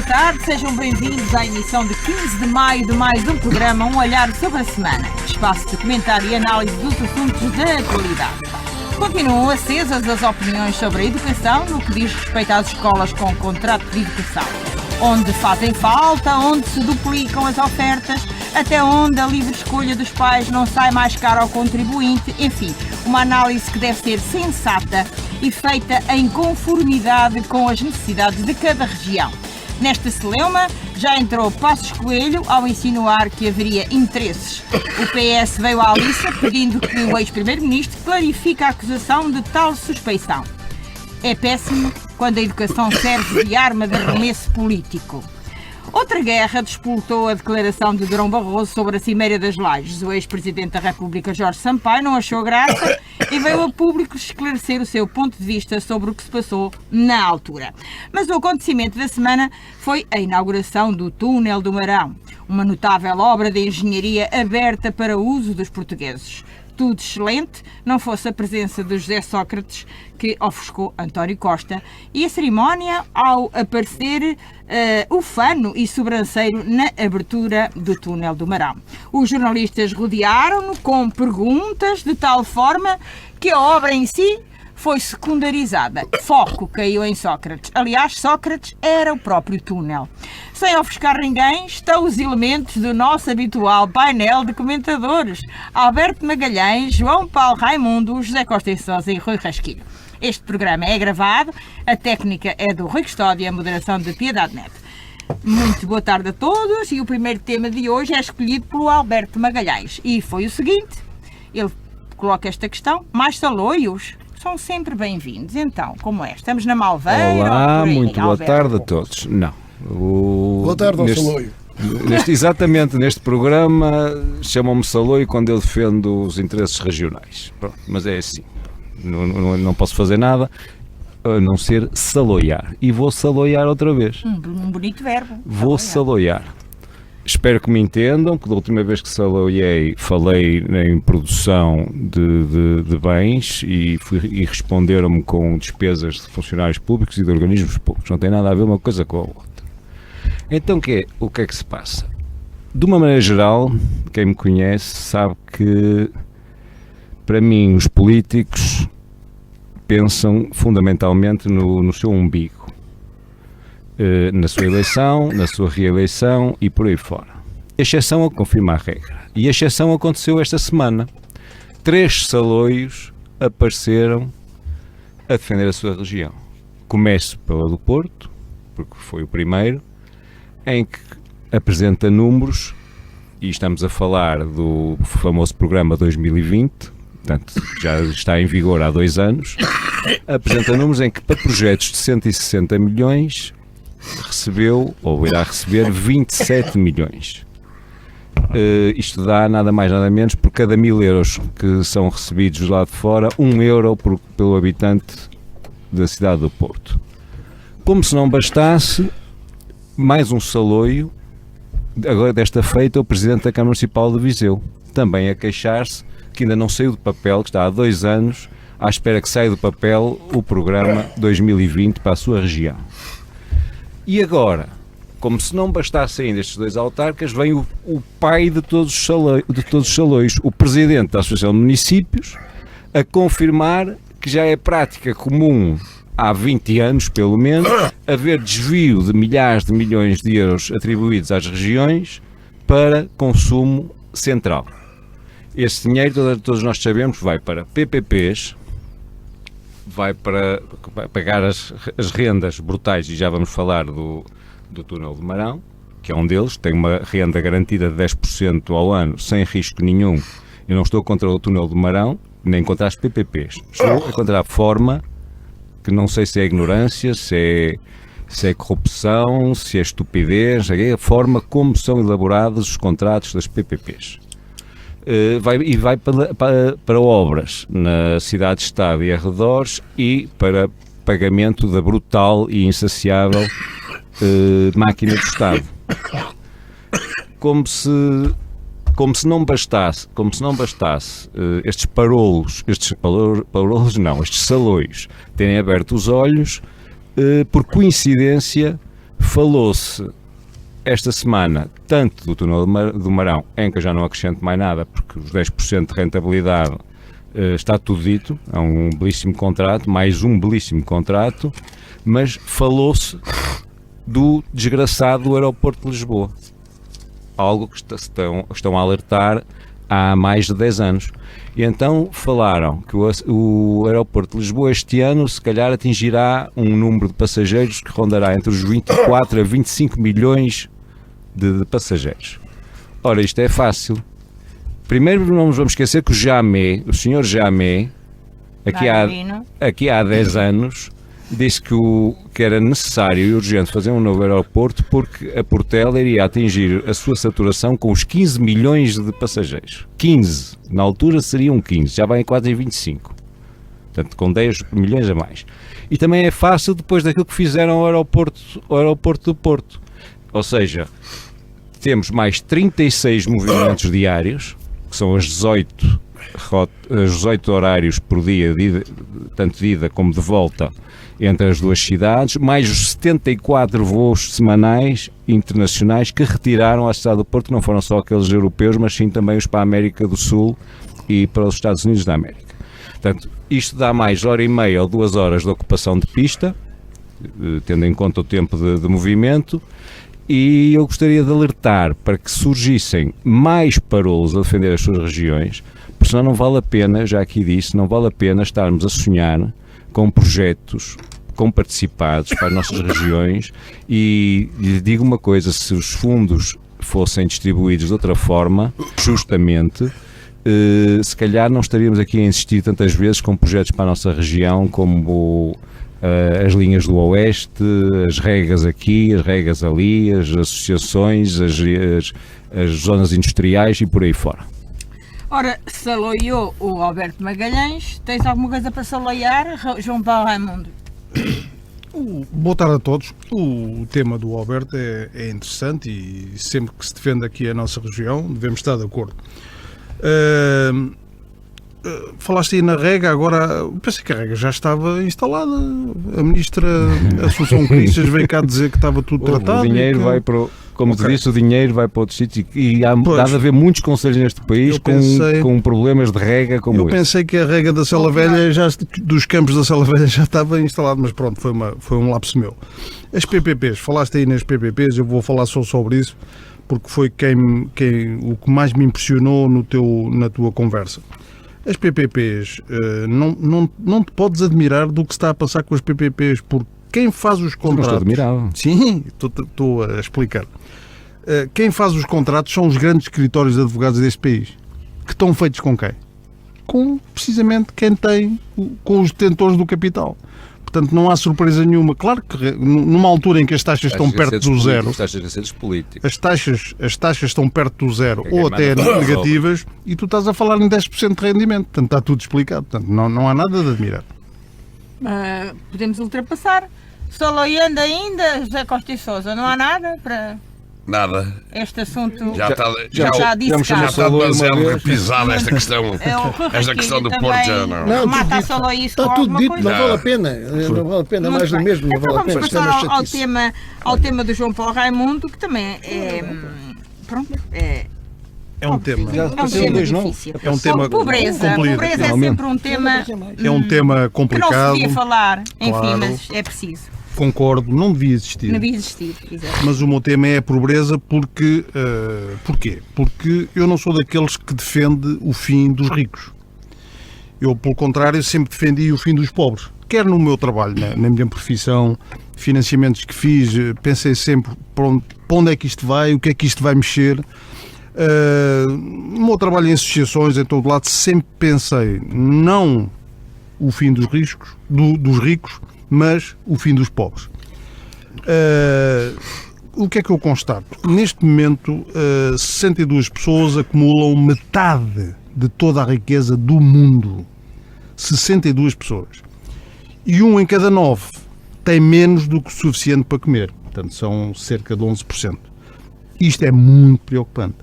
tarde, sejam bem-vindos à emissão de 15 de maio de mais um programa Um Olhar sobre a Semana, espaço de comentário e análise dos assuntos da atualidade. Continuam acesas as opiniões sobre a educação no que diz respeito às escolas com contrato de educação, onde fazem falta, onde se duplicam as ofertas, até onde a livre escolha dos pais não sai mais caro ao contribuinte, enfim, uma análise que deve ser sensata e feita em conformidade com as necessidades de cada região. Nesta celeuma já entrou Passos Coelho ao insinuar que haveria interesses. O PS veio à liça pedindo que o ex-primeiro-ministro clarifique a acusação de tal suspeição. É péssimo quando a educação serve de arma de arremesso político. Outra guerra despoltou a declaração de Durão Barroso sobre a Cimeira das Lajes. O ex-presidente da República, Jorge Sampaio, não achou graça e veio a público esclarecer o seu ponto de vista sobre o que se passou na altura. Mas o acontecimento da semana foi a inauguração do Túnel do Marão, uma notável obra de engenharia aberta para o uso dos portugueses. Tudo excelente, não fosse a presença de José Sócrates, que ofuscou António Costa, e a cerimónia ao aparecer ufano e sobranceiro na abertura do Túnel do Marão. Os jornalistas rodearam-no com perguntas de tal forma que a obra em si foi secundarizada. Foco caiu em Sócrates. Aliás, Sócrates era o próprio túnel. Sem ofuscar ninguém, estão os elementos do nosso habitual painel de comentadores. Alberto Magalhães, João Paulo Raimundo, José Costa Sousa e Rui Rasquilho. Este programa é gravado, a técnica é do Rui Custódio e a moderação de Piedade Neto. Muito boa tarde a todos e o primeiro tema de hoje é escolhido pelo Alberto Magalhães. E foi o seguinte, ele coloca esta questão: mais saloios são sempre bem-vindos. Então, como é? Estamos na Malveira? Olá, muito boa tarde a todos. Não. Boa tarde ao Saloio. Exatamente, neste programa chamam-me Saloio quando eu defendo os interesses regionais. Pronto, mas é assim. Não posso fazer nada a não ser saloiar. E vou saloiar outra vez. Um bonito verbo. Vou saloiar. Espero que me entendam, que da última vez que saloiei falei em produção de bens e responderam-me com despesas de funcionários públicos e de organismos públicos. Não tem nada a ver uma coisa com a outra. Então o que é que se passa? De uma maneira geral, quem me conhece sabe que, para mim, os políticos pensam fundamentalmente no seu umbigo. Na sua eleição, na sua reeleição e por aí fora. A exceção confirma a regra. E a exceção aconteceu esta semana. 3 saloios apareceram a defender a sua região. Começo pela do Porto, porque foi o primeiro, em que apresenta números, e estamos a falar do famoso programa 2020, portanto já está em vigor há 2 anos, apresenta números em que para projetos de 160 milhões recebeu, ou irá receber, 27 milhões. Isto dá nada mais nada menos, por cada 1000 euros que são recebidos lá de fora, 1 euro pelo habitante da cidade do Porto. Como se não bastasse, mais um saloio, agora desta feita, o Presidente da Câmara Municipal de Viseu, também a queixar-se que ainda não saiu do papel, que está há 2 anos à espera que saia do papel o programa 2020 para a sua região. E agora, como se não bastasse ainda estes 2 autarcas, vem o pai de todos os saloios, o Presidente da Associação de Municípios, a confirmar que já é prática comum há 20 anos, pelo menos, haver desvio de milhares de milhões de euros atribuídos às regiões para consumo central. Esse dinheiro, todos nós sabemos, vai para PPPs, vai para pagar as rendas brutais, e já vamos falar do Túnel do Marão, que é um deles, tem uma renda garantida de 10% ao ano, sem risco nenhum. Eu não estou contra o Túnel do Marão, nem contra as PPPs. Estou contra a forma, que não sei se é ignorância, se é corrupção, se é estupidez, é a forma como são elaborados os contratos das PPPs. Vai para obras na cidade-estado e arredores e para pagamento da brutal e insaciável máquina do Estado. Como se não bastasse estes saloios terem aberto os olhos, por coincidência Falou-se esta semana tanto do túnel do Marão, em que eu já não acrescento mais nada, porque os 10% de rentabilidade está tudo dito, é um belíssimo contrato, mais um belíssimo contrato, mas falou-se do desgraçado do aeroporto de Lisboa, algo que estão a alertar há mais de 10 anos. E então falaram que o aeroporto de Lisboa este ano se calhar atingirá um número de passageiros que rondará entre os 24 a 25 milhões de passageiros. Ora, isto é fácil. Primeiro não nos vamos esquecer que o senhor Jamé, aqui há 10 anos, disse que era necessário e urgente fazer um novo aeroporto porque a Portela iria atingir a sua saturação com os 15 milhões de passageiros. 15. Na altura seriam 15, já vai em quase 25. Portanto, com 10 milhões a mais. E também é fácil depois daquilo que fizeram ao aeroporto do Porto. Ou seja, temos mais 36 movimentos diários, que são as 18 horários por dia, tanto de ida como de volta, entre as duas cidades, mais os 74 voos semanais internacionais que retiraram à cidade do Porto, não foram só aqueles europeus, mas sim também os para a América do Sul e para os Estados Unidos da América. Portanto, isto dá mais hora e meia ou 2 horas de ocupação de pista, tendo em conta o tempo de movimento, e eu gostaria de alertar para que surgissem mais parolos a defender as suas regiões, porque senão não vale a pena, já aqui disse, não vale a pena estarmos a sonhar com projetos comparticipados para as nossas regiões e lhe digo uma coisa, se os fundos fossem distribuídos de outra forma, justamente, se calhar não estaríamos aqui a insistir tantas vezes com projetos para a nossa região como as linhas do Oeste, as regas aqui, as regas ali, as associações, as zonas industriais e por aí fora. Ora, saloiou o Alberto Magalhães. Tens alguma coisa para saloiar, João Paulo Raimundo? Boa tarde a todos. O tema do Alberto é interessante e sempre que se defende aqui a nossa região devemos estar de acordo. Falaste aí na rega, agora pensei que a rega já estava instalada. A ministra Assunção Cristas veio cá dizer que estava tudo tratado. O dinheiro vai para o... Como te disse, o dinheiro vai para outros sítios e há de haver muitos concelhos neste país com problemas de rega como Eu pensei que a rega da Sela Velha, dos campos da Sela Velha já estava instalado, mas pronto, foi um lapso meu. As PPPs, falaste aí nas PPPs, eu vou falar só sobre isso, porque foi o que mais me impressionou na tua conversa. As PPPs, não te podes admirar do que está a passar com as PPPs, porque quem faz os contratos... Não estou admirável. Sim, estou a explicar. Quem faz os contratos são os grandes escritórios de advogados deste país. Que estão feitos com quem? Com, precisamente, quem tem, com os detentores do capital. Portanto, não há surpresa nenhuma. Claro que numa altura em que as taxas estão perto do zero... As taxas de receitos políticos. As taxas estão perto do zero ou até negativas e tu estás a falar em 10% de rendimento. Portanto, está tudo explicado. Portanto, não há nada de admirar. Podemos ultrapassar. Saloiando ainda, José Costa e Sousa, não há nada para... Nada. Este assunto já está demasiado repisada esta questão. Esta questão do Porto já não. Mata só isso. Está tudo dito, não vale a pena. Não vale a pena, mais do mesmo. Não vale a pena. Vamos passar ao tema do João Paulo Raimundo, que também é. Pronto, é um tema. Difícil. É um tema pobreza. Pobreza é sempre um tema. É um tema complicado. Que não se devia falar, enfim, claro. mas é preciso. Concordo, não devia existir. Não devia existir, exatamente. Mas o meu tema é a pobreza porque... porquê? Porque eu não sou daqueles que defende o fim dos ricos. Eu, pelo contrário, sempre defendi o fim dos pobres. Quer no meu trabalho, na minha profissão, financiamentos que fiz, pensei sempre para onde é que isto vai, o que é que isto vai mexer. No meu trabalho em associações, em todo lado, sempre pensei não o fim dos ricos, mas o fim dos pobres. O que é que eu constato? Neste momento, 62 pessoas acumulam metade de toda a riqueza do mundo. 62 pessoas. E 1 em cada 9 tem menos do que o suficiente para comer. Portanto, são cerca de 11%. Isto é muito preocupante.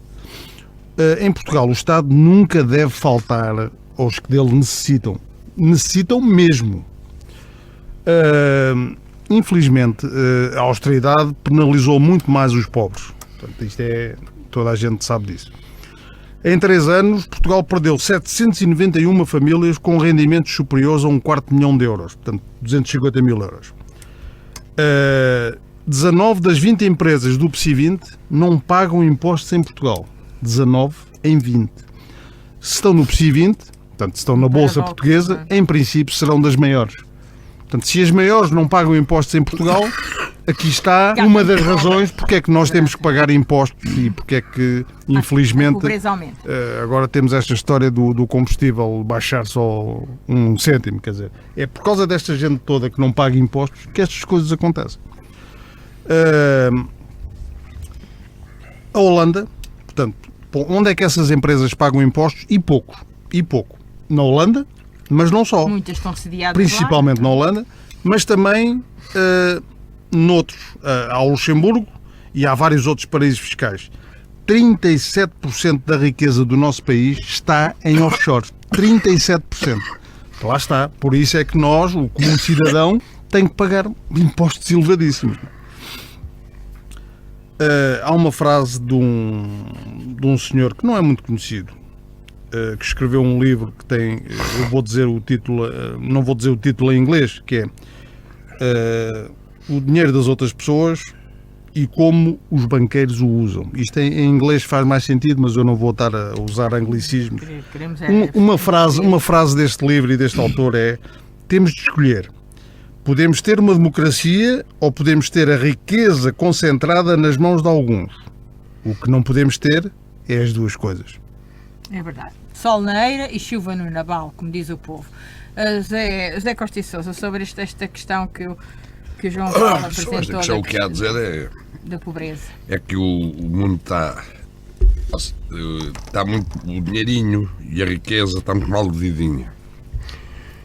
Em Portugal, o Estado nunca deve faltar aos que dele necessitam. Necessitam mesmo. infelizmente, a austeridade penalizou muito mais os pobres. Portanto, toda a gente sabe disso. Em 3 anos, Portugal perdeu 791 famílias com rendimentos superiores a €250.000, portanto, 250.000 euros. 19 das 20 empresas do PSI 20 não pagam impostos em Portugal. 19 em 20. Se estão no PSI 20, portanto, se estão na Bolsa Portuguesa, em princípio serão das maiores. Portanto, se as maiores não pagam impostos em Portugal, aqui está uma das razões porque é que nós temos que pagar impostos e porque é que, infelizmente, agora temos esta história do combustível baixar só 1 cêntimo. Quer dizer, é por causa desta gente toda que não paga impostos que estas coisas acontecem. A Holanda, portanto, onde é que essas empresas pagam impostos? E pouco. Na Holanda, mas não só. Muitas estão sediadas principalmente lá, na Holanda, mas também noutros. Há o Luxemburgo e há vários outros paraísos fiscais. 37% da riqueza do nosso país está em offshore. 37%. Lá está. Por isso é que nós, o comum cidadão, tem que pagar impostos elevadíssimos. Há uma frase de um senhor que não é muito conhecido, que escreveu um livro que tem, eu vou dizer o título, não vou dizer o título em inglês, que é O Dinheiro das Outras Pessoas e Como os Banqueiros o Usam. Isto em inglês faz mais sentido, mas eu não vou estar a usar anglicismos. Uma frase deste livro e deste autor é: temos de escolher. Podemos ter uma democracia ou podemos ter a riqueza concentrada nas mãos de alguns. O que não podemos ter é as duas coisas. É verdade. Sol na eira e chuva no naval, como diz o povo. José Costa e Sousa, sobre esta questão que o João Paulo apresentou. Esta questão, o que há a dizer da pobreza. É que o mundo está muito, o dinheirinho e a riqueza está muito mal divididinha.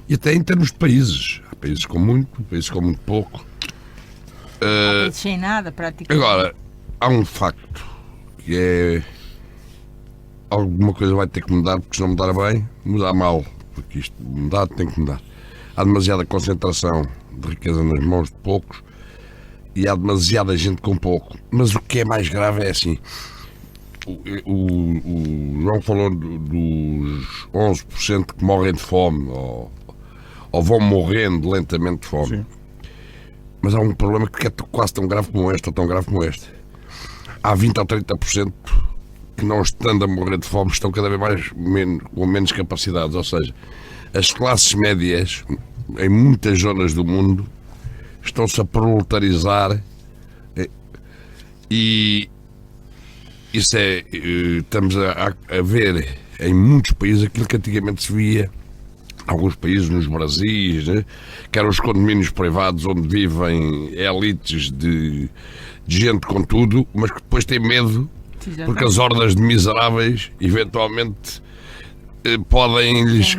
E até em termos de países. Há países com muito, países com muito pouco. Há países sem nada, praticamente. Agora, há um facto que é: alguma coisa vai ter que mudar, porque se não mudar bem, mudar mal. Porque isto mudar tem que mudar. Há demasiada concentração de riqueza nas mãos de poucos e há demasiada gente com pouco. Mas o que é mais grave é assim: o João falou dos 11% que morrem de fome ou vão morrendo lentamente de fome. Sim. Mas há um problema que é quase tão grave como este, ou tão grave como este. Há 20 ou 30% que, não estando a morrer de fome, estão cada vez com menos capacidades. Ou seja, as classes médias em muitas zonas do mundo estão-se a proletarizar e isso estamos a ver em muitos países aquilo que antigamente se via, alguns países nos Brasis, né, que eram os condomínios privados onde vivem elites de gente com tudo, mas que depois têm medo porque as hordas de miseráveis eventualmente podem lhes...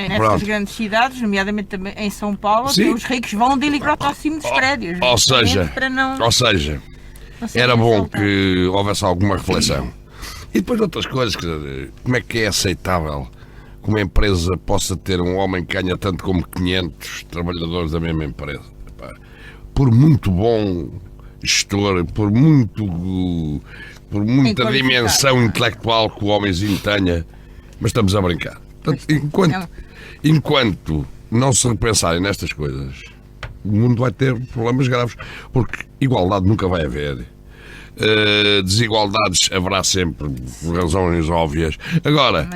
Nestas grandes cidades, nomeadamente também em São Paulo, os ricos vão de helicóptero acima dos prédios. Ou seja, era bom que houvesse alguma reflexão. E depois outras coisas, como é que é aceitável que uma empresa possa ter um homem que ganha tanto como 500 trabalhadores da mesma empresa? Por muito bom gestor, por muita dimensão intelectual que o homenzinho tenha, mas estamos a brincar. Portanto, enquanto não se repensarem nestas coisas, o mundo vai ter problemas graves, porque igualdade nunca vai haver. Desigualdades haverá sempre, por razões óbvias. Agora,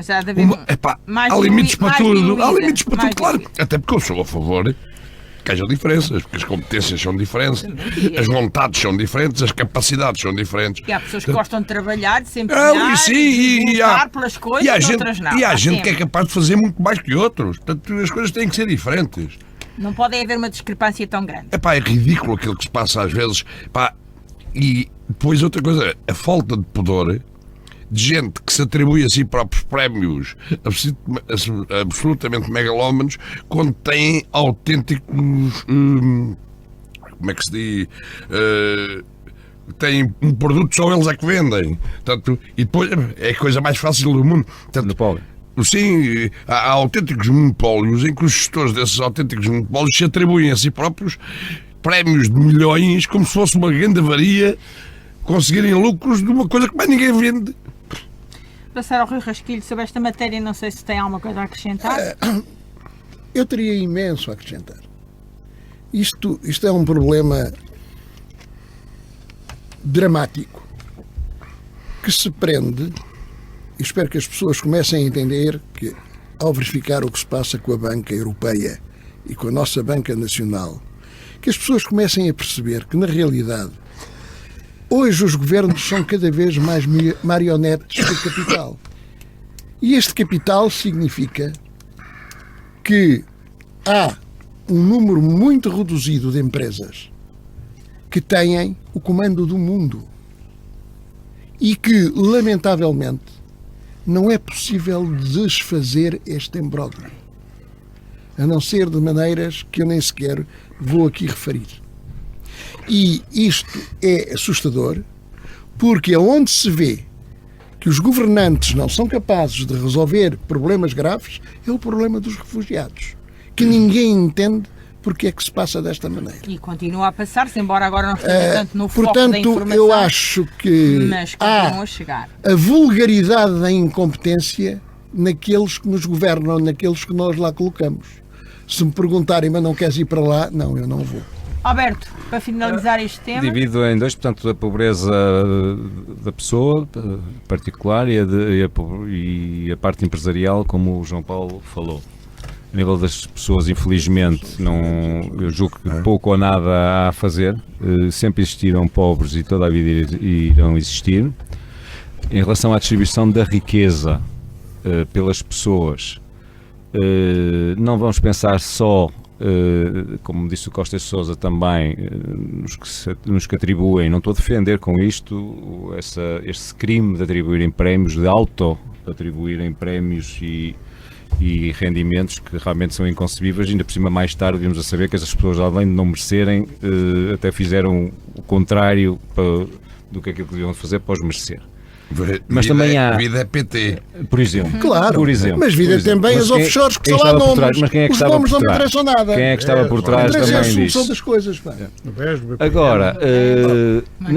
há limites para tudo. Há limites para tudo, claro. Até porque eu sou a favor que haja diferenças, porque as competências são diferentes, as vontades são diferentes, as capacidades são diferentes. E há pessoas que gostam de trabalhar, de se empenhar, de lutar pelas coisas, outras não. E há gente que é capaz de fazer muito mais que outros. Portanto, as coisas têm que ser diferentes. Não pode haver uma discrepância tão grande. É ridículo aquilo que se passa às vezes. E depois outra coisa, a falta de pudor de gente que se atribui a si próprios prémios absolutamente megalómanos quando têm autênticos, como é que se diz, têm um produto, só eles é que vendem. Portanto, e depois é a coisa mais fácil do mundo. Monopólio. Sim, há autênticos monopólios em que os gestores desses autênticos monopólios se atribuem a si próprios prémios de milhões como se fosse uma grande avaria conseguirem lucros de uma coisa que mais ninguém vende. Passar ao Rui Rasquilho sobre esta matéria, não sei se tem alguma coisa a acrescentar. Eu teria imenso a acrescentar. Isto é um problema dramático que se prende, e espero que as pessoas comecem a entender que, ao verificar o que se passa com a banca europeia e com a nossa banca nacional, que as pessoas comecem a perceber que, na realidade, hoje os governos são cada vez mais marionetes do capital. E este capital significa que há um número muito reduzido de empresas que têm o comando do mundo e que, lamentavelmente, não é possível desfazer este imbróglio, a não ser de maneiras que eu nem sequer vou aqui referir. E isto é assustador, porque aonde se vê que os governantes não são capazes de resolver problemas graves, é o problema dos refugiados, que ninguém entende porque é que se passa desta maneira. E continua a passar-se, embora agora não esteja tanto no foco da Portanto, informação. eu acho que Mas continuam a chegar. a vulgaridade da incompetência naqueles que nos governam, naqueles que nós lá colocamos. Se me perguntarem, mas não queres ir para lá? Não, eu não vou. Alberto, para finalizar este tema, Divido em dois, portanto, a pobreza da pessoa particular e a parte empresarial, como o João Paulo falou. A nível das pessoas, infelizmente, eu julgo que pouco ou nada há a fazer. Sempre existiram pobres e toda a vida irão existir. Em relação à distribuição da riqueza pelas pessoas, não vamos pensar só, como disse o Costa de Sousa também, nos que atribuem. Não estou a defender com isto este crime de atribuírem prémios, de auto-atribuírem prémios e rendimentos que realmente são inconcebíveis. Ainda por cima, mais tarde vimos a saber que essas pessoas, além de não merecerem, até fizeram o contrário do que aquilo que deviam fazer para os merecer. Mas também há... Vida é PT. Por exemplo. Claro, por exemplo, mas vida também as offshores que quem são lá estava por trás? nomes. Mas quem é que Os estava nomes por não me trás? interessam nada. Quem é que estava por trás Interessa é a também solução disso? das coisas. Pá. Agora,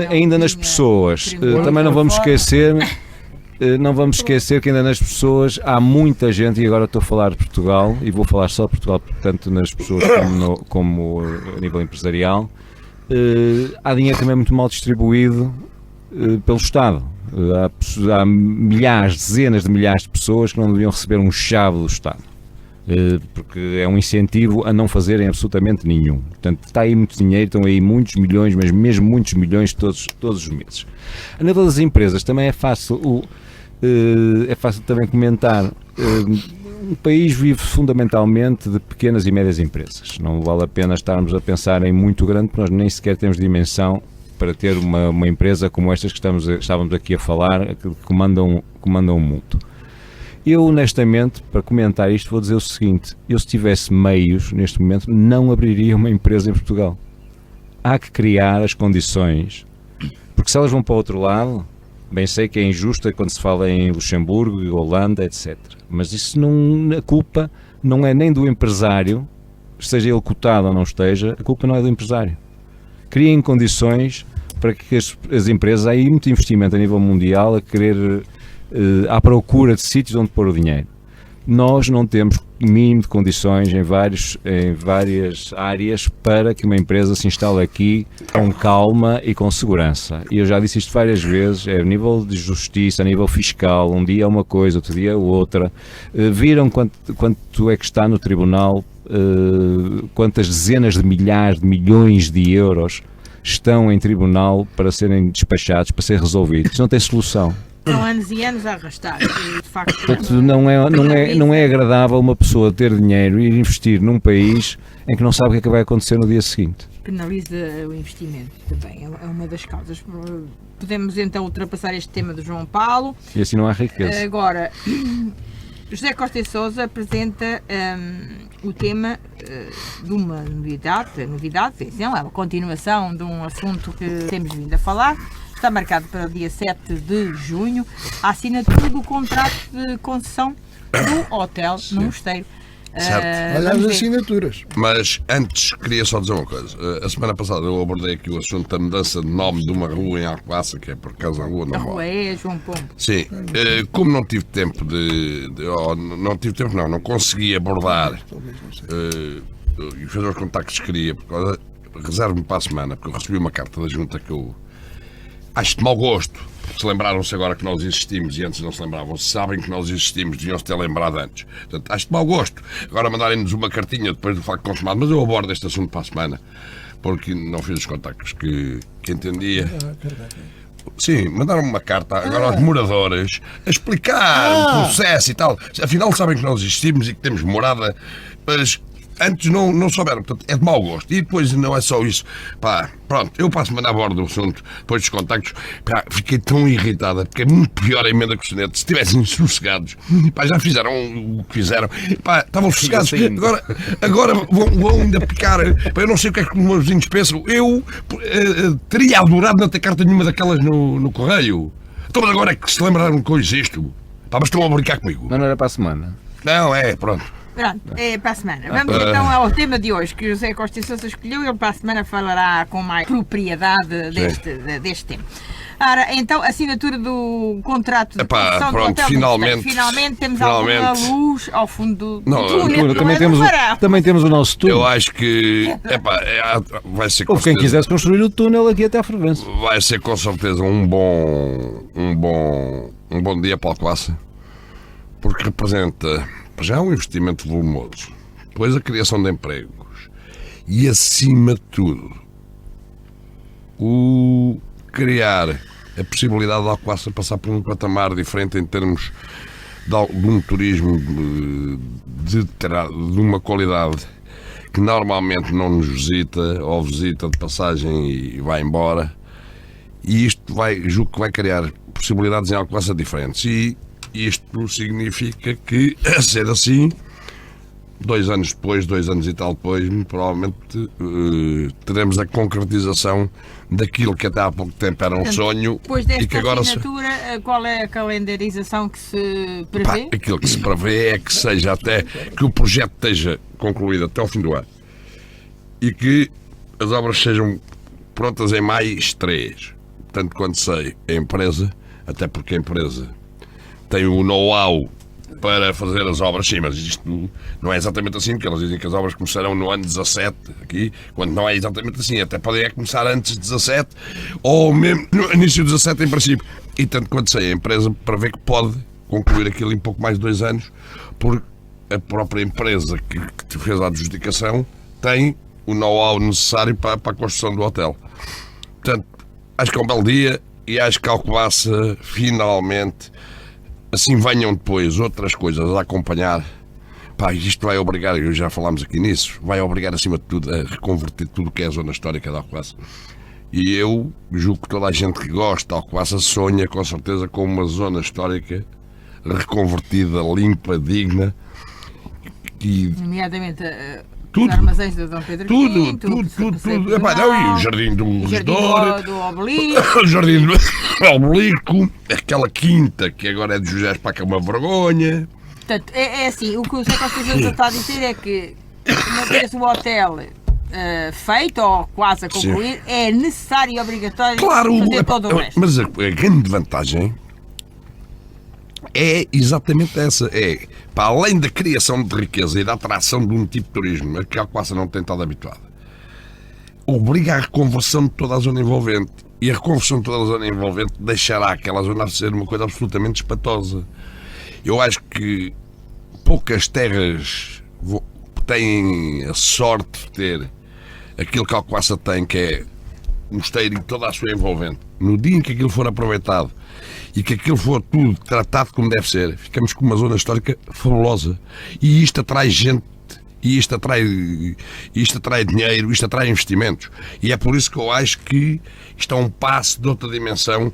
ainda nas pessoas, também não vamos esquecer... Não vamos esquecer que ainda nas pessoas há muita gente, e agora estou a falar de Portugal, e vou falar só de Portugal, tanto nas pessoas como a nível empresarial, há dinheiro também muito mal distribuído pelo Estado. Há milhares, dezenas de milhares de pessoas que não deviam receber um chave do Estado, porque é um incentivo a não fazerem absolutamente nenhum. Portanto, está aí muito dinheiro, estão aí muitos milhões, mas mesmo muitos milhões todos os meses. A nível das empresas também é fácil também comentar. O país vive fundamentalmente de pequenas e médias empresas. Não vale a pena estarmos a pensar em muito grande, porque nós nem sequer temos dimensão para ter uma empresa como estas que estávamos aqui a falar, que comandam o mundo. Eu, honestamente, para comentar isto, vou dizer o seguinte: eu, se tivesse meios, neste momento, não abriria uma empresa em Portugal. Há que criar as condições, porque se elas vão para o outro lado, bem sei que é injusta quando se fala em Luxemburgo, Holanda, etc. Mas isso a culpa não é nem do empresário, seja ele cotado ou não esteja, a culpa não é do empresário. Criem condições para que as empresas, há aí muito investimento a nível mundial a querer... à procura de sítios onde pôr o dinheiro. Nós não temos mínimo de condições em várias áreas para que uma empresa se instale aqui com calma e com segurança. E eu já disse isto várias vezes, a nível de justiça, a nível fiscal, um dia é uma coisa, outro dia é outra. Viram quanto é que está no tribunal, quantas dezenas de milhares de milhões de euros estão em tribunal para serem despachados, para ser resolvidos. Isso não tem solução. são anos e anos a arrastar. E, de facto, Portanto, não é agradável uma pessoa ter dinheiro e ir investir num país em que não sabe o que é que vai acontecer no dia seguinte. penaliza o investimento também, é uma das causas. Podemos então ultrapassar este tema do João Paulo. E assim não há riqueza. Agora, José Costa e Sousa apresenta o tema de uma novidade, é uma continuação de um assunto que temos vindo a falar. Está marcado para o dia 7 de junho a assinatura do contrato de concessão do hotel no Mosteiro. Certo. Olha as vamos ver. assinaturas. Mas antes queria só dizer uma coisa. A semana passada eu abordei aqui o assunto da mudança de nome de uma rua em Alcobaça, que é por acaso a rua A não rua moro. é João Pombo. Sim, como não tive tempo não tive tempo não consegui abordar e fazer os contactos que queria, por causa, reservo-me para a semana, porque eu recebi uma carta da junta que eu acho de mau gosto. Se lembraram-se agora que nós existimos e antes não se lembravam, se sabem que nós existimos, deviam-se ter lembrado antes. Portanto, acho de mau gosto. Agora mandarem-nos uma cartinha depois do facto consumado, mas eu abordo este assunto para a semana, porque não fiz os contactos que entendia. Sim, mandaram-me uma carta agora aos moradores a explicar o processo e tal. Afinal, sabem que nós existimos e que temos morada, mas antes não souberam. Portanto, é de mau gosto. E depois não é só isso. Pá, pronto, eu passo a mandar a bordo do assunto, depois dos contactos. Pá, fiquei tão irritada, porque é muito pior a emenda que o Senete. Se estivessem sossegados, pá, já fizeram o que fizeram. Pá, estavam sossegados. Agora vão ainda picar. Pá, eu não sei o que é que os meus vizinhos pensam. Eu teria adorado não ter carta nenhuma daquelas no correio. Então, mas agora é que se lembraram que eu existo. Pá, mas estão a brincar comigo. Não era para a semana. Não, pronto. Pronto, é para a semana. Vamos então ao tema de hoje, que o José Costa e Sousa escolheu. Ele para a semana falará com mais propriedade deste tema. Ora, então, assinatura do contrato de construção do hotel. Finalmente temos alguma luz ao fundo do túnel. Também temos o nosso túnel. Eu acho que vai ser Ou quem quisesse construir o túnel aqui até à Fervença. Vai ser com certeza um bom dia para a Alcobaça, porque representa já um investimento volumoso, depois a criação de empregos e, acima de tudo, o criar a possibilidade de Alcobaça passar por um patamar diferente em termos de um turismo de uma qualidade que normalmente não nos visita, ou visita de passagem e vai embora. E isto julgo que vai criar possibilidades em Alcobaça diferentes. E isto significa que, a ser assim, 2 anos depois, 2 anos e tal depois, provavelmente teremos a concretização daquilo que até há pouco tempo era um sonho. Depois desta e que agora assinatura, qual é a calendarização que se prevê? Aquilo que se prevê é que seja até que o projeto esteja concluído até ao fim do ano e que as obras sejam prontas em mais 3. Tanto quanto sei, a empresa, até porque a empresa tem o know-how para fazer as obras, sim, mas isto não é exatamente assim, porque elas dizem que as obras começarão no ano 17 aqui, quando não é exatamente assim, até podem começar antes de 17 ou mesmo no início de 17 em princípio. E tanto quanto sei, a empresa prevê que pode concluir aquilo em pouco mais de 2 anos, porque a própria empresa que fez a adjudicação tem o know-how necessário para a construção do hotel. Portanto, acho que é um belo dia e acho que Alcobaça finalmente, assim venham depois outras coisas a acompanhar. Pá, isto vai obrigar, já falámos aqui nisso, vai obrigar acima de tudo a reconverter tudo o que é a zona histórica de Alcobaça. E eu julgo que toda a gente que gosta de Alcobaça sonha com certeza com uma zona histórica reconvertida, limpa, digna. E Nomeadamente tudo. os armazéns da Dom Pedro V, Tudo. Epá, não, e o Jardim do Regedor, do Obelisco. o Jardim do Obelisco, aquela quinta que agora é de José Espa, que é uma vergonha. Portanto, é assim, o que o José Costa e Sousa está a dizer é que uma vez o hotel feito ou quase a concluir, é necessário e obrigatório fazer todo o resto. Mas a grande vantagem é exatamente essa, para além da criação de riqueza e da atração de um tipo de turismo a que a Alcobaça não tem estado habituada, obriga a reconversão de toda a zona envolvente, e a reconversão de toda a zona envolvente deixará aquela zona a ser uma coisa absolutamente espantosa. Eu acho que poucas terras têm a sorte de ter aquilo que a Alcobaça tem, que é o mosteiro e toda a sua envolvente. No dia em que aquilo for aproveitado e que aquilo for tudo tratado como deve ser, ficamos com uma zona histórica fabulosa. E isto atrai gente, e isto atrai dinheiro, isto atrai investimentos. E é por isso que eu acho que isto é um passo de outra dimensão,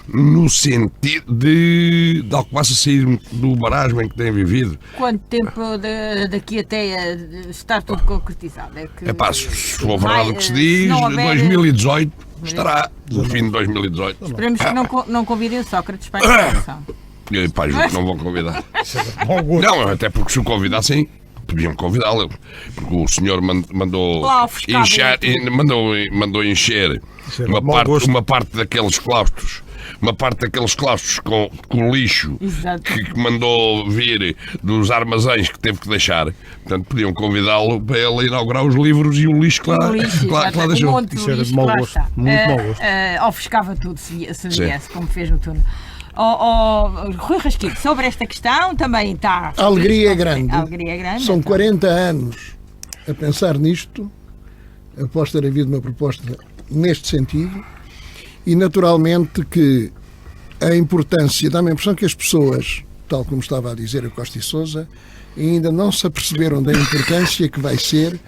no sentido de Alcobaça sair do marasmo em que tem vivido. Quanto tempo daqui até estar tudo concretizado? Se for verdade o que se diz, 2018 estará, no fim de 2018. Esperemos que não convidem o Sócrates para a instalação. Pá, juro que não vão convidar. Não, até porque se o convidassem, podiam convidá-lo, porque o senhor mandou Lá ofuscava encher, tudo. mandou encher Isso era uma de mau gosto. parte daqueles claustros. Uma parte daqueles claustros com lixo Exato. que mandou vir dos armazéns que teve que deixar. Portanto, podiam convidá-lo para ele inaugurar os livros e o lixo que lá, O lixo, que lá exato, deixou. um monte de Isso era de lixo mau que lá gosto, está. muito mau gosto. Ofuscava tudo se Sim. viesse, como fez no túnel. Rui Rasquito, sobre esta questão também está. A alegria é grande. A alegria é grande. São então. 40 anos a pensar nisto, após ter havido uma proposta neste sentido, e naturalmente que a importância, dá-me a impressão que as pessoas, tal como estava a dizer a Costa e Sousa, ainda não se aperceberam da importância que vai ser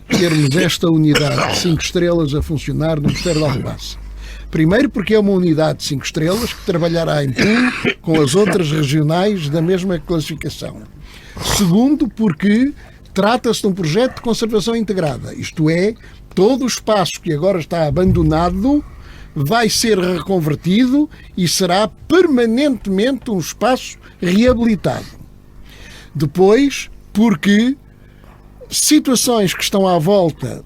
termos esta unidade de 5 estrelas a funcionar no Mosteiro de Alcobaça. Primeiro porque é uma unidade de 5 estrelas que trabalhará em pool com as outras regionais da mesma classificação. Segundo porque trata-se de um projeto de conservação integrada, isto é, todo o espaço que agora está abandonado vai ser reconvertido e será permanentemente um espaço reabilitado. Depois, porque situações que estão à volta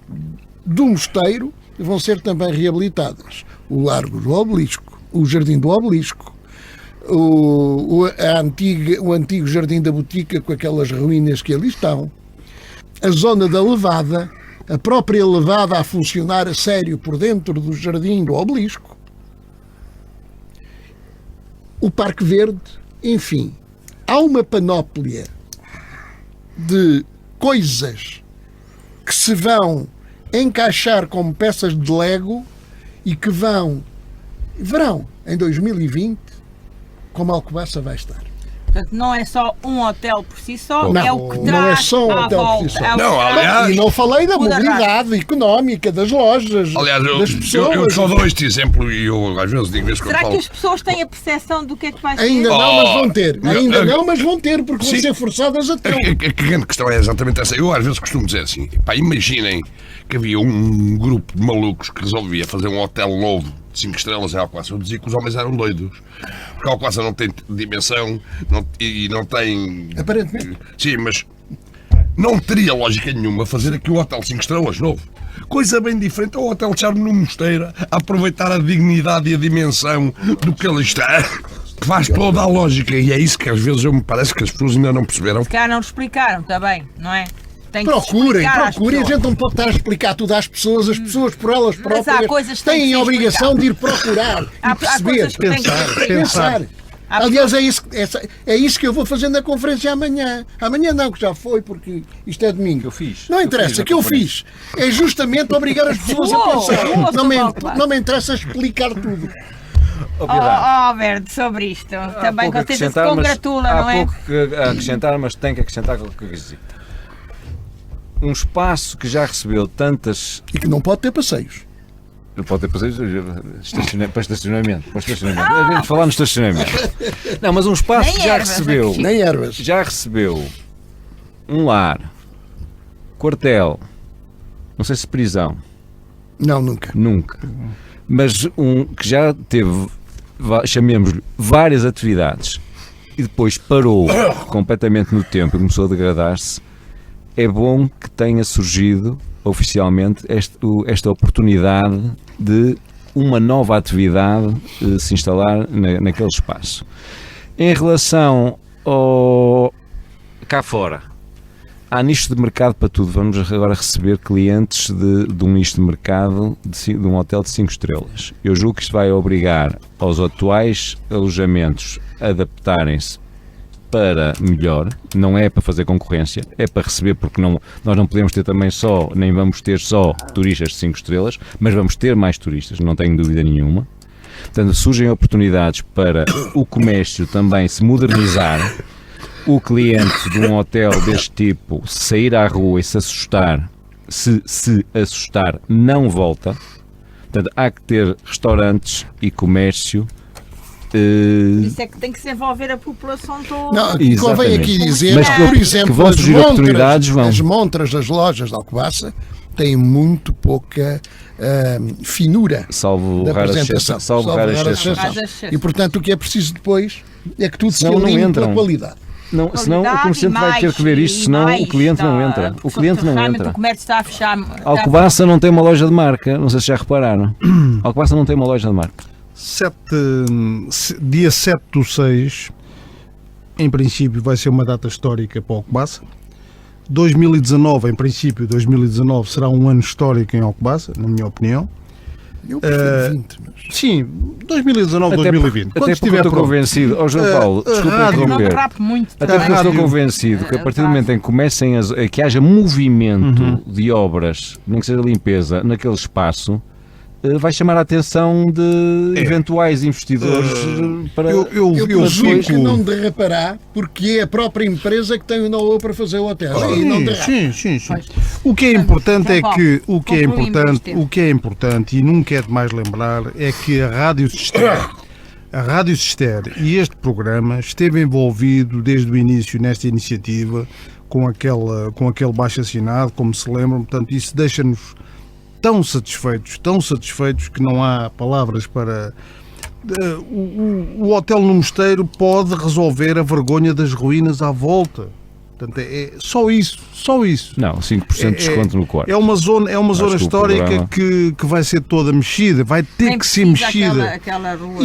do mosteiro vão ser também reabilitadas. O Largo do Obelisco, o Jardim do Obelisco, o antigo Jardim da Botica com aquelas ruínas que ali estão, a zona da Levada, a própria Levada a funcionar a sério por dentro do Jardim do Obelisco, o Parque Verde, enfim, há uma panóplia de coisas que se vão encaixar como peças de Lego e que verão em 2020 como Alcobaça vai estar. Portanto, não é só um hotel por si só, Não, é o que não traz é só um à hotel por volta. si só. É o que Não, traz- aliás, E não falei da Muda mobilidade económica, das lojas, Aliás, das pessoas. eu só dou este exemplo e eu às vezes digo isso quando Será que falo. as pessoas têm a percepção do que é que vai ser? Ainda não, mas vão ter. Oh, Ainda não, mas vão ter, porque vão Sim. ser forçadas a ter. A grande questão é exatamente essa. Eu às vezes costumo dizer assim: pá, imaginem que havia um grupo de malucos que resolvia fazer um hotel novo de 5 estrelas em Alcobaça. Eu dizia que os homens eram doidos. Porque Alcobaça não tem dimensão e não tem. Aparentemente. Sim, mas não teria lógica nenhuma fazer aqui um hotel 5 estrelas novo. Coisa bem diferente ao hotel de charme no Mosteiro, a aproveitar a dignidade e a dimensão do que ele está. Faz toda a lógica e é isso que às vezes me parece que as pessoas ainda não perceberam. Se calhar não explicaram, está bem, não é? Tem que Procurem, explicar às procurem. A pessoas. gente não pode estar a explicar tudo às pessoas. As pessoas por elas Mas há próprias coisas que têm que têm ser a obrigação de ir procurar Há e perceber. coisas que têm que ser Pensar. Há Aliás, é isso que eu vou fazer na conferência amanhã. Amanhã não, que já foi, porque isto é domingo. Eu fiz. Não Eu interessa, fiz a o que eu conferência. fiz é justamente obrigar as pessoas a Boa, pensar. boa, Não me, Sr. Paulo. não me interessa explicar tudo. Alberto, sobre isto. Também pouco que você se acrescentar, congratula, há não é? pouco que acrescentar, mas tem que acrescentar qualquer coisa. Um espaço que já recebeu tantas. E que não pode ter passeios. Pode ter passeios para estacionamento. A gente falar no estacionamento. Não, mas um espaço Nem que já ervas recebeu. aqui. Nem ervas. Já recebeu um lar, quartel, não sei se prisão, Não, nunca. nunca, mas um que já teve, chamemos-lhe, várias atividades e depois parou completamente no tempo e começou a degradar-se. É bom que tenha surgido oficialmente esta oportunidade de uma nova atividade se instalar naquele espaço. Em relação ao cá fora, há nicho de mercado para tudo. Vamos agora receber clientes de um nicho de mercado de um hotel de 5 estrelas. Eu julgo que isto vai obrigar aos atuais alojamentos a adaptarem-se para melhor, não é para fazer concorrência, é para receber, porque nós não podemos ter também nem vamos ter só turistas de 5 estrelas, mas vamos ter mais turistas, não tenho dúvida nenhuma. Portanto, surgem oportunidades para o comércio também se modernizar, o cliente de um hotel deste tipo sair à rua e se assustar, se assustar, não volta. Portanto, há que ter restaurantes e comércio. Isso é que tem que se envolver a população toda. Não, Exatamente. convém aqui dizer, Mas por exemplo, que vão surgir oportunidades, vão. as montras das lojas de Alcobaça têm muito pouca finura Salvo da raras apresentação. exceções. Salvo raras raras exceções. Raras exceções. exceções. E, portanto, o que é preciso depois é que tudo se Não alinhe entram. pela qualidade. Não, senão o qualidade comerciante e vai ter que ver mais, isto, senão mais, o cliente não está- entra. O cliente não realmente entra. O comércio está a fechar. Alcobaça não tem uma loja de marca, não sei se já repararam. Alcobaça não tem uma loja de marca. Dia 7/6, em princípio, vai ser uma data histórica para Alcobaça. 2019, em princípio, 2019 será um ano histórico em Alcobaça, na minha opinião. Eu prefiro 20, mas... Sim, 2019, 2020. Até porque eu estou convencido, João Paulo, desculpa rádio- Não interromper. derrape muito. Até porque eu estou rádio- convencido que a partir do momento em que comecem que haja movimento Uhum. de obras, nem que seja limpeza, naquele espaço, vai chamar a atenção de eventuais investidores para. Eu Eu presumo fico... que não derrapará, porque é a própria empresa que tem o know-how para fazer o hotel. E não derrapa. Sim. O que é importante é João que Paulo, concluímos o que é importante e nunca é demais lembrar é que a Rádio Cister e este programa esteve envolvido desde o início nesta iniciativa com aquele baixo assinado, como se lembram, portanto isso deixa-nos tão satisfeitos que não há palavras para... O hotel no Mosteiro pode resolver a vergonha das ruínas à volta. Portanto, é só isso. Não, 5% de desconto no quarto. É uma zona que o histórica programa- que vai ser toda mexida, vai ter Nem que ser precisa mexida. aquela rua.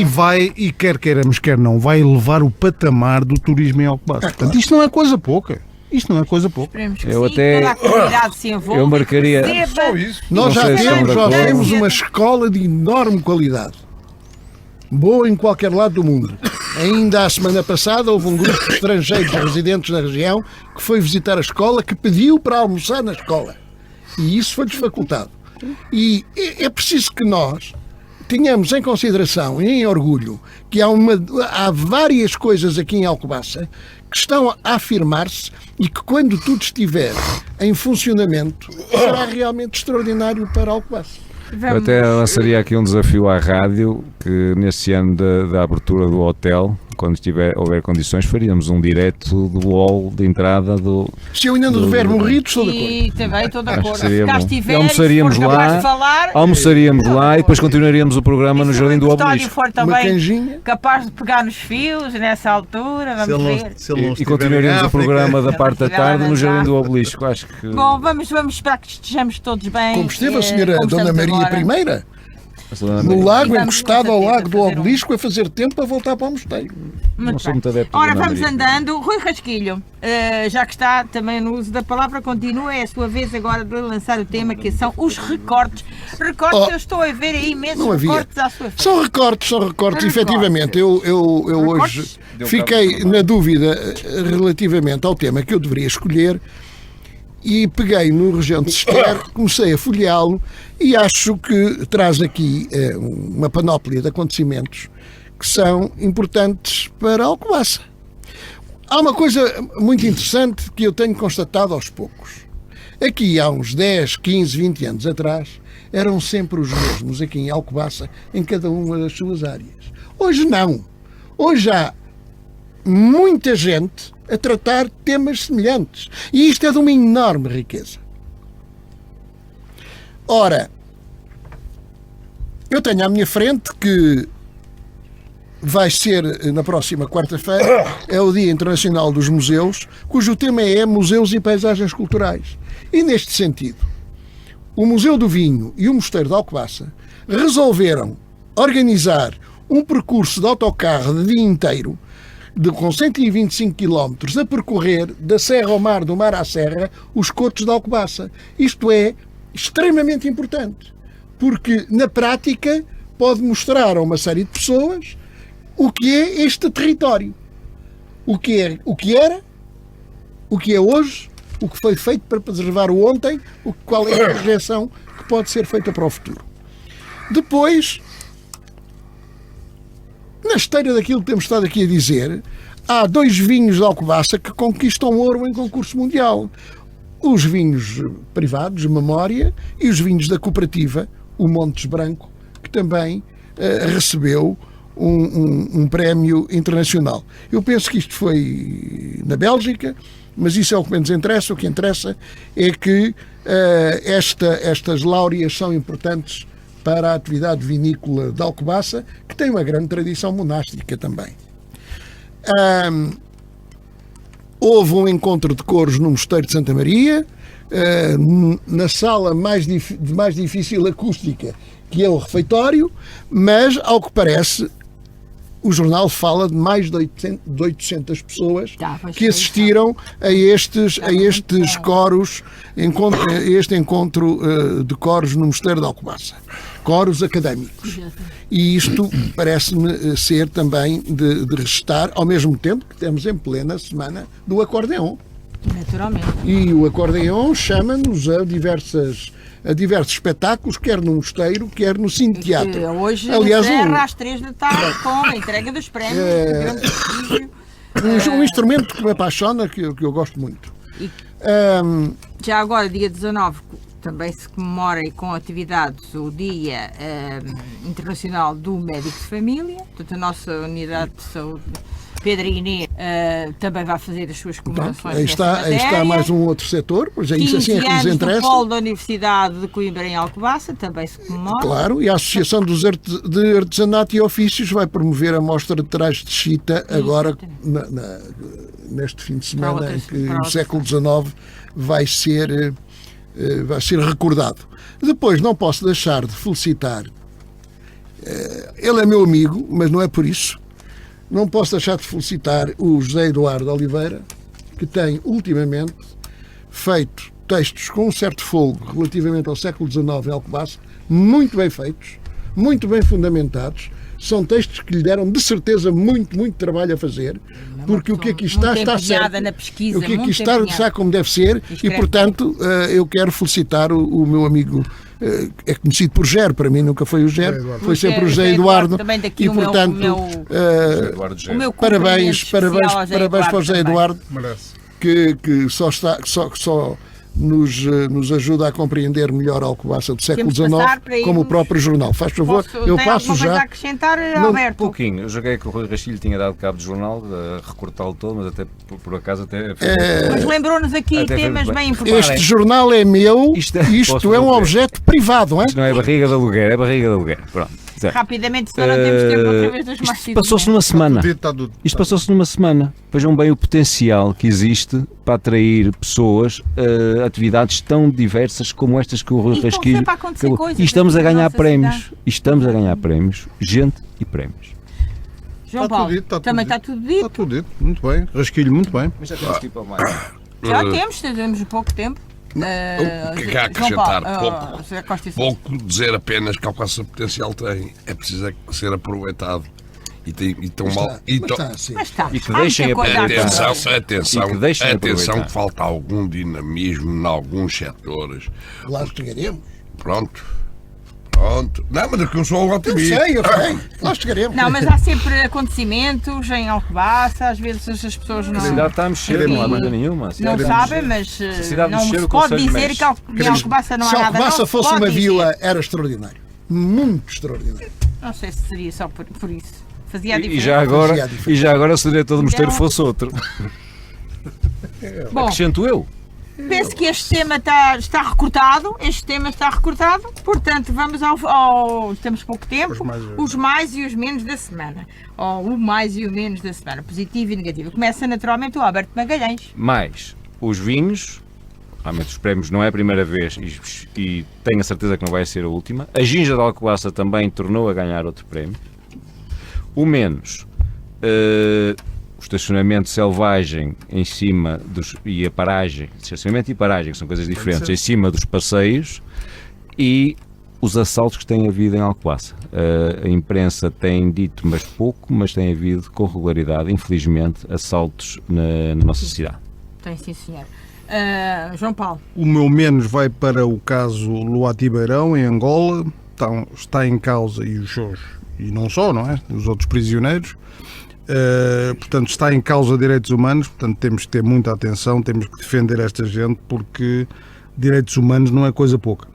E quer queiramos, quer não, vai elevar o patamar do turismo em Alcobaça. Portanto, isto não é coisa pouca. Esperemos que Eu sim, até- toda a comunidade se envolva. eu marcaria- perceba. Nós já sei se estão de acordo. temos uma escola de enorme qualidade. Boa em qualquer lado do mundo. Ainda a semana passada houve um grupo de estrangeiros residentes na região que foi visitar a escola, que pediu para almoçar na escola. E isso foi-lhes facultado. E é preciso que nós tenhamos em consideração e em orgulho que há várias coisas aqui em Alcobaça que estão a afirmar-se e que, quando tudo estiver em funcionamento, será realmente extraordinário para Alcobaça. Eu até lançaria aqui um desafio à rádio, que neste ano da abertura do hotel, quando houver condições, faríamos um direto do hall de entrada do... Se eu ainda não tiver morrido, estou de acordo. E também estou de acordo. seria Se cá bom. estiver, Almoçaríamos se for capaz lá, de falar, Almoçaríamos lá e depois continuaríamos o programa no se Jardim do o António Obelisco. for Uma também canjinha. capaz de pegar nos fios nessa altura, vamos ver. E continuaríamos o programa da parte da tarde no Jardim do Obelisco. Acho que... Bom, vamos esperar que estejamos todos bem. Como esteve a eh, senhora como Dona estamos Maria agora. I, no E lago, vamos encostado ao com lago do certeza fazer Obelisco, a fazer tempo para voltar para o mosteiro. Não sou bem. muito adepto Ora, da Dona vamos Maria. andando. Rui Rasquilho, já que está também no uso da palavra, continua. É a sua vez agora de lançar o tema, que são os recortes. Recortes, Oh, eu estou a ver aí imensos não havia. recortes à sua frente. São recortes, Recortes. efetivamente. Eu hoje Recortes? fiquei na dúvida relativamente ao tema que eu deveria escolher e peguei no Região de Cister, comecei a folheá-lo e acho que traz aqui uma panóplia de acontecimentos que são importantes para Alcobaça. Há uma coisa muito interessante que eu tenho constatado aos poucos. Aqui há uns 10, 15, 20 anos atrás eram sempre os mesmos aqui em Alcobaça, em cada uma das suas áreas. Hoje não. Hoje há muita gente a tratar temas semelhantes. E isto é de uma enorme riqueza. Ora, eu tenho à minha frente que vai ser na próxima quarta-feira, é o Dia Internacional dos Museus, cujo tema é Museus e Paisagens Culturais. E neste sentido, o Museu do Vinho e o Mosteiro de Alcobaça resolveram organizar um percurso de autocarro de dia inteiro com 125 km a percorrer da Serra ao Mar, do Mar à Serra, os Cotos de Alcobaça. Isto é extremamente importante, porque na prática pode mostrar a uma série de pessoas o que é este território, o que era, o que é hoje, o que foi feito para preservar o ontem, qual é a projeção que pode ser feita para o futuro. Depois, na esteira daquilo que temos estado aqui a dizer, há 2 vinhos de Alcobaça que conquistam ouro em concurso mundial. Os vinhos privados, Memória, e os vinhos da cooperativa, o Montes Branco, que também recebeu um prémio internacional. Eu penso que isto foi na Bélgica, mas isso é o que menos interessa. O que interessa é que estas láureas são importantes para a atividade vinícola de Alcobaça, que tem uma grande tradição monástica também. houve um encontro de coros no Mosteiro de Santa Maria, na sala de mais difícil acústica, que é o refeitório, mas, ao que parece, o jornal fala de mais de 800 pessoas que assistiram a estes coros, a este encontro de coros no Mosteiro de Alcobaça. Coros académicos. E isto parece-me ser também de registar, ao mesmo tempo que temos em plena semana do acordeão. Naturalmente. E o acordeão chama-nos a diversos espetáculos, quer no mosteiro, quer no Cine Teatro. Hoje, aliás, às 3 da tarde, com a entrega dos prémios, grande prestígio. Um instrumento que me apaixona, que eu gosto muito. Já agora, dia 19, também se comemora com atividades o Dia Internacional do Médico de Família, portanto a nossa unidade de saúde Pedro e Inês também vai fazer as suas comemorações. Aí está mais um outro setor, pois é isso assim é que nos interessa. O Polo da Universidade de Coimbra em Alcobaça também se comemora. Claro, e a Associação de Artesanato e Ofícios vai promover a mostra de trajes de chita agora neste fim de semana em que o século XIX vai ser recordado. Depois não posso deixar de felicitar, ele é meu amigo, mas não é por isso. Não posso deixar de felicitar o José Eduardo Oliveira, que tem ultimamente feito textos com um certo folgo relativamente ao século XIX em Alcobaça, muito bem feitos, muito bem fundamentados. São textos que lhe deram de certeza muito trabalho a fazer, porque o que aqui está certo, na pesquisa, o que aqui está como deve ser, e portanto eu quero felicitar o meu amigo, é conhecido por Gero, para mim nunca foi o Gero, foi sempre o José Eduardo, e portanto parabéns para o José Eduardo, que só nos ajuda a compreender melhor a Alcobaça do século XIX, como o próprio jornal. Faz favor, eu passo já. A acrescentar, Alberto? Pouquinho. Eu joguei que o Rui Rastilho tinha dado cabo do jornal, recortá-lo todo, mas até por acaso Mas lembrou-nos aqui temas bem importantes. Este jornal é meu, isto é um objeto privado, Isto não é barriga de aluguer, é barriga de aluguer. Pronto. Rapidamente, senão não temos tempo outra vez dos mais. Isto passou-se numa semana. Isto passou-se numa semana. Vejam bem o potencial que existe para atrair pessoas a atividades tão diversas como estas que o Rui Rastilho. E estamos a ganhar prémios. E estamos a ganhar prémios. Gente e prémios. João Paulo, também está tudo dito. Está tudo dito. Muito bem. Rasquilho, muito bem. Mas já temos tipo a mais. Já temos pouco tempo. O que há a acrescentar? Pouco dizer apenas que Alcobaça potencial tem. É preciso ser aproveitado. E tão mal. E que deixem atenção que falta algum dinamismo em alguns setores. Lá chegaremos. Pronto. Não, mas é que eu sou um otimista. Eu sei. Lá chegaremos. Não, mas há sempre acontecimentos em Alcobaça, às vezes as pessoas não... A cidade está a mexer, não há maneira nenhuma. Não sabem, mas não se pode dizer que em Alcobaça não há nada. Se Alcobaça fosse uma vila, era extraordinário. Muito extraordinário. Não sei se seria só por isso. Fazia a diferença. E já agora se o diretor do mosteiro fosse outro. Bom, acrescento eu. Penso que este tema está recortado. Portanto, vamos temos pouco tempo. Os mais e os menos da semana. Ou o mais e o menos da semana. Positivo e negativo. Começa naturalmente o Alberto Magalhães. Mais os vinhos. Realmente os prémios não é a primeira vez e tenho a certeza que não vai ser a última. A Ginja de Alcobaça também tornou a ganhar outro prémio. O menos... o estacionamento selvagem em cima e a paragem, estacionamento e paragem, que são coisas diferentes, em cima dos passeios, e os assaltos que têm havido em Alcobaça. A imprensa tem dito, mas pouco, mas tem havido com regularidade, infelizmente, assaltos na nossa cidade. Tem, sim, senhor. João Paulo. O meu menos vai para o caso Luati Beirão, em Angola. Está em causa, e os seus, e não só, não é? Os outros prisioneiros. Portanto, está em causa direitos humanos, portanto temos que ter muita atenção, temos que defender esta gente, porque direitos humanos não é coisa pouca.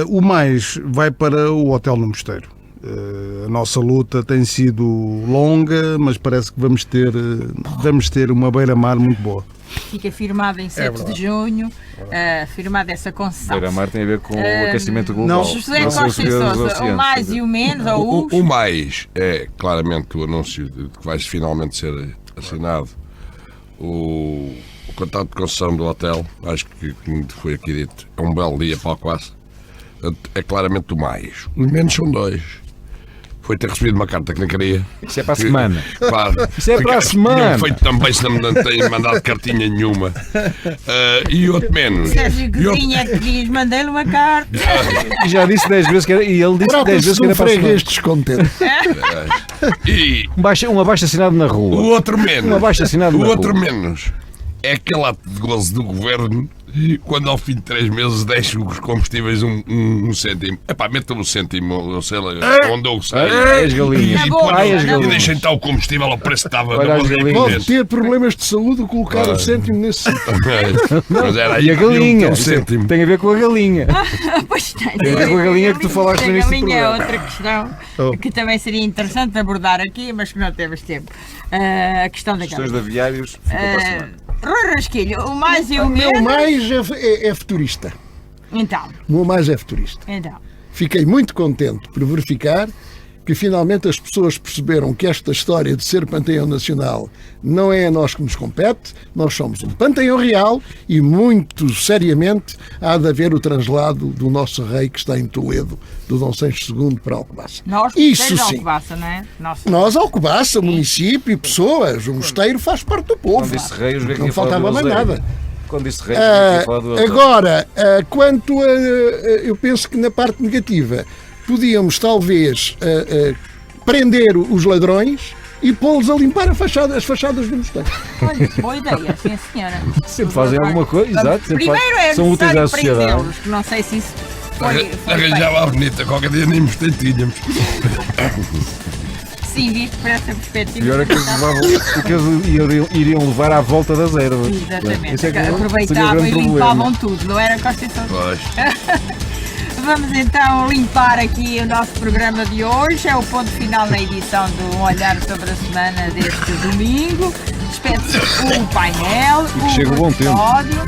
O mais vai para o Hotel no Mosteiro. A nossa luta tem sido longa, mas parece que vamos ter uma beira-mar muito boa. Fica firmada em 7 de junho, firmada essa concessão. Beira-mar tem a ver com o aquecimento global. Não, José Costa e Sousa, o mais e o menos, ou o mais é claramente o anúncio de que vai finalmente ser assinado o contrato de concessão do hotel, acho que como foi aqui dito, é um belo dia para o Alcobaça. É claramente o mais. Os menos são 2. Foi ter recebido uma carta que não queria. Isso é para a semana. Claro. Isso é para a semana. Tinham feito também se não têm mandado cartinha nenhuma. E outro menos. Sérgio Godinho é que diz, mandei-lhe uma carta. E já disse 10 vezes que era. E ele disse 10 vezes Trata-se que de era um para a semana. freguês descontente. E Um abaixo assinado na o rua. outro menos. Um abaixo assinado O na outro rua. menos é aquele ato de gozo do governo quando ao fim de 3 meses deixam os combustíveis um cêntimo. Epá, metam um cêntimo, eu sei lá, onde eu sei. Ai, as galinhas. Na boa, Ai, as na E galinhas. deixem estar o combustível ao preço que estava Olha na as boa galinhas. Pode ter problemas de saúde colocar o cêntimo nesse sítio. Mas era aí E a que podiam galinha. ter um cêntimo. Tem a ver com a galinha. Pois tem. Tem a ver com a galinha que tu falaste no A início do galinha é programa. outra questão Oh. que também seria interessante abordar aqui, mas que não temos tempo. A questão da Questões de galinha. aviários. Fica para a semana. Rui Rasquilho, o mais e o O meu menos. mais é futurista. Então, O meu mais é futurista. então. Fiquei muito contente por verificar que finalmente as pessoas perceberam que esta história de ser Panteão Nacional não é a nós que nos compete, nós somos um Panteão Real e muito seriamente há de haver o translado do nosso rei que está em Toledo, do Dom Sancho II para Alcobaça. Nós, Isso seja sim. Alcobaça, não é? Nós, Alcobaça, município e pessoas, o mosteiro faz parte do povo. Quando disse rei, eu joguei aqui Não a falar do faltava mais Eusébio. nada. Quando disse rei, eu joguei aqui a falar do Eusébio. Agora, quanto a. Eu penso que na parte negativa podíamos talvez prender os ladrões e pô-los a limpar as fachadas do mosteiro. Olha, boa ideia, sim senhora. Sempre fazem alguma coisa, exato. sempre Primeiro é são úteis à necessário sociedade. prendê-los, que não sei se isso foi feito. Arranjava a bonita, qualquer dia nem mosteiro tínhamos. Sim, visto por essa perspectiva. Pior é que eles levavam o que eles iriam levar à volta das ervas. Exatamente. Esse é que seria Aproveitavam grande e problema. limpavam tudo, não era Constituição? Pois. Vamos então limpar aqui o nosso programa de hoje. É o ponto final na edição do Um Olhar sobre a Semana deste domingo. Despede-se o painel, E que chega o bom tempo. episódio,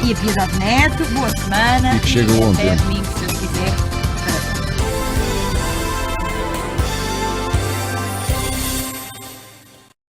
e a Piedade Neto. Boa semana E que chega o bom até tempo. domingo, se Deus quiser.